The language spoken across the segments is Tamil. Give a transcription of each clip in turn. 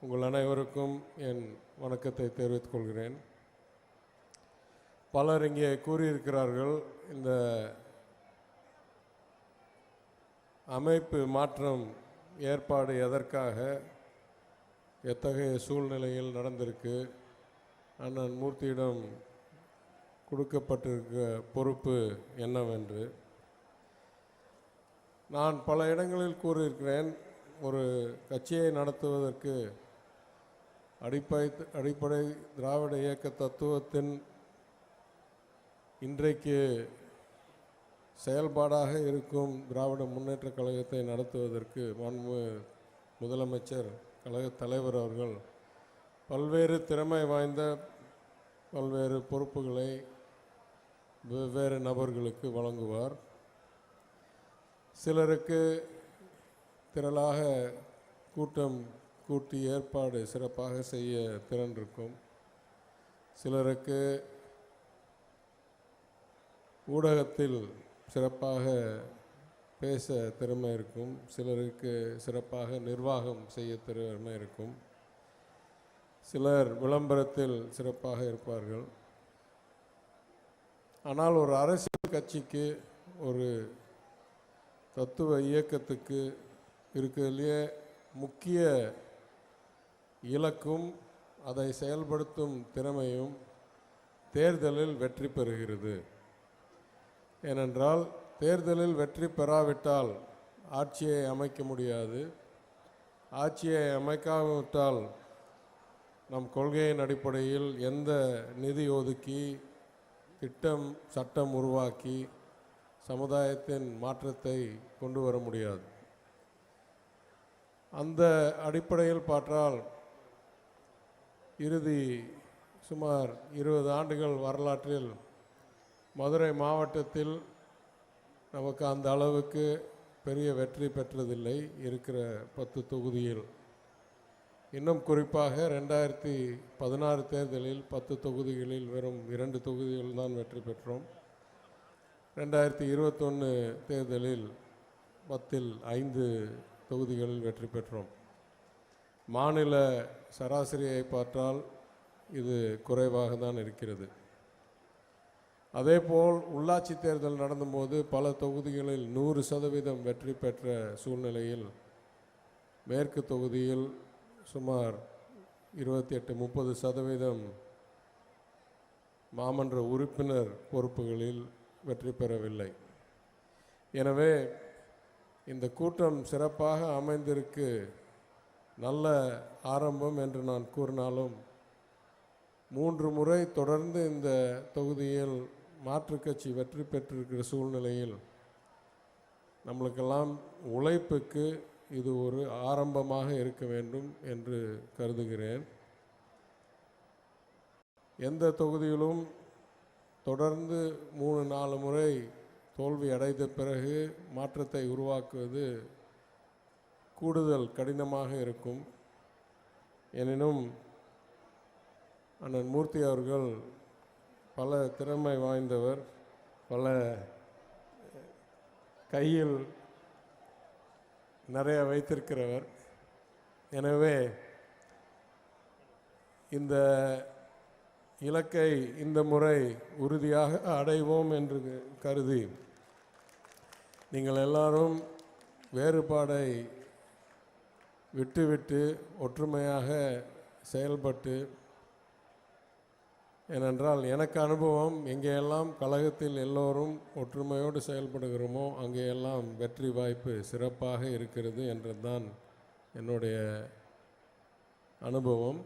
உங்கள் அனைவருக்கும் என் வணக்கத்தை தெரிவித்துக் கொள்கிறேன். பலர் இங்கே கூறியிருக்கிறார்கள், இந்த அமைப்பு மாற்றம் ஏற்பாடு எதற்காக, எத்தகைய சூழ்நிலையில் நடந்திருக்கு, அண்ணன் மூர்த்தியிடம் கொடுக்கப்பட்டிருக்க பொறுப்பு என்னவென்று. நான் பல இடங்களில் கூறியிருக்கிறேன், ஒரு கட்சியை நடத்துவதற்கு அடிப்படை திராவிட இயக்க தத்துவத்தின் இன்றைக்கு செயல்பாடாக இருக்கும் திராவிட முன்னேற்றக் கழகத்தை நடத்துவதற்கு மாண்பு முதலமைச்சர் கழக தலைவர் அவர்கள் பல்வேறு திறமை வாய்ந்த பல்வேறு பொறுப்புகளை வெவ்வேறு நபர்களுக்கு வழங்குவார். சிலருக்கு திரளாக கூட்டம் கூட்டி ஏற்பாடு சிறப்பாக செய்ய திறன் இருக்கும், சிலருக்கு ஊடகத்தில் சிறப்பாக பேச திறமை இருக்கும், சிலருக்கு சிறப்பாக நிர்வாகம் செய்ய திறமை இருக்கும், சிலர் விளம்பரத்தில் சிறப்பாக இருப்பார்கள். ஆனால் ஒரு அரசியல் கட்சிக்கு, ஒரு தத்துவ இயக்கத்துக்கு இருக்கிறதுலேயே முக்கிய இலக்கும் அதை செயல்படுத்தும் திறமையும் தேர்தலில் வெற்றி பெறுகிறது. ஏனென்றால் தேர்தலில் வெற்றி பெறாவிட்டால் ஆட்சியை அமைக்க முடியாது. ஆட்சியை அமைக்காவிட்டால் நம் கொள்கையின் அடிப்படையில் எந்த நிதி ஒதுக்கி திட்டம் சட்டம் உருவாக்கி சமுதாயத்தின் மாற்றத்தை கொண்டு வர முடியாது. அந்த அடிப்படையில் பார்த்தால் இறுதி சுமார் 20 ஆண்டுகள் வரலாற்றில் மதுரை மாவட்டத்தில் நமக்கு அந்த அளவுக்கு பெரிய வெற்றி பெற்றதில்லை. இருக்கிற 10 தொகுதியில், இன்னும் குறிப்பாக 2016 தேர்தலில் 10 தொகுதிகளில் வெறும் 2 தொகுதிகள் தான் வெற்றி பெற்றோம். 2021 தேர்தலில் 10இல் 5 தொகுதிகளில் வெற்றி பெற்றோம். மாநில சராசரியை பார்த்தால் இது குறைவாக தான் இருக்கிறது. அதேபோல் உள்ளாட்சி தேர்தல் நடந்தபோது பல தொகுதிகளில் 100% வெற்றி பெற்ற சூழ்நிலையில் மேற்கு தொகுதியில் சுமார் 28-30% மாமன்ற உறுப்பினர் பொறுப்புகளில் வெற்றி பெறவில்லை. எனவே இந்த கூட்டம் சிறப்பாக அமைந்திருக்கு, நல்ல ஆரம்பம் என்று நான் கூறினாலும் 3 முறை தொடர்ந்து இந்த தொகுதியில் மாற்றுக் கட்சி வெற்றி பெற்றிருக்கிற சூழ்நிலையில் நம்மளுக்கெல்லாம் உழைப்புக்கு இது ஒரு ஆரம்பமாக இருக்க வேண்டும் என்று கருதுகிறேன். எந்த தொகுதியிலும் தொடர்ந்து 3-4 முறை தோல்வி அடைந்த பிறகு மாற்றத்தை உருவாக்குவது கூடுதல் கடினமாக இருக்கும். எனினும் அண்ணன் மூர்த்தி அவர்கள் பல திறமை வாய்ந்தவர், பல கையில் நிறைய வைத்திருக்கிறவர். எனவே இந்த இலக்கை இந்த முறை உறுதியாக அடைவோம் என்று கருதி நீங்கள் எல்லாரும் வேறுபாடை விட்டுவிட்டு ஒற்றுமையாக செயல்பட்டு, ஏனென்றால் எனக்கு அனுபவம், எங்கேயெல்லாம் கழகத்தில் எல்லோரும் ஒற்றுமையோடு செயல்படுகிறோமோ அங்கேயெல்லாம் வெற்றி வாய்ப்பு சிறப்பாக இருக்கிறது என்றுதான் என்னுடைய அனுபவம்.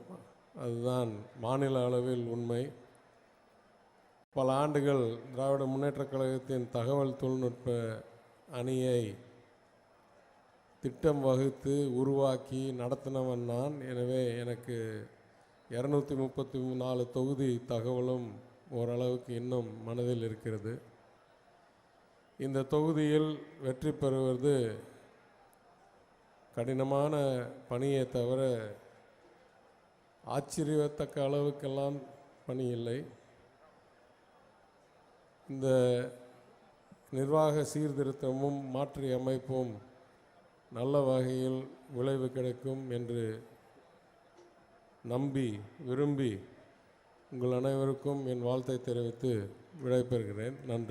அதுதான் மாநில அளவில் உண்மை. பல ஆண்டுகள் திராவிட முன்னேற்றக் கழகத்தின் தகவல் தொழில்நுட்ப அணியை திட்டம் வகுத்து உருவாக்கி நடத்தினவன் நான். எனவே எனக்கு 234 தொகுதி தகவலும் ஓரளவுக்கு இன்னும் மனதில் இருக்கிறது. இந்த தொகுதியில் வெற்றி பெறுவது கடினமான பணியை தவிர ஆச்சரியத்தக்க அளவுக்கெல்லாம் பணி இல்லை. இந்த நிர்வாக சீர்திருத்தமும் மாற்றி அமைப்பும் நல்ல வகையில் விளைவு கிடைக்கும் என்று நம்பி விரும்பி உங்கள் அனைவருக்கும் என் வாழ்த்தை தெரிவித்து விடைபெறுகிறேன். நன்றி.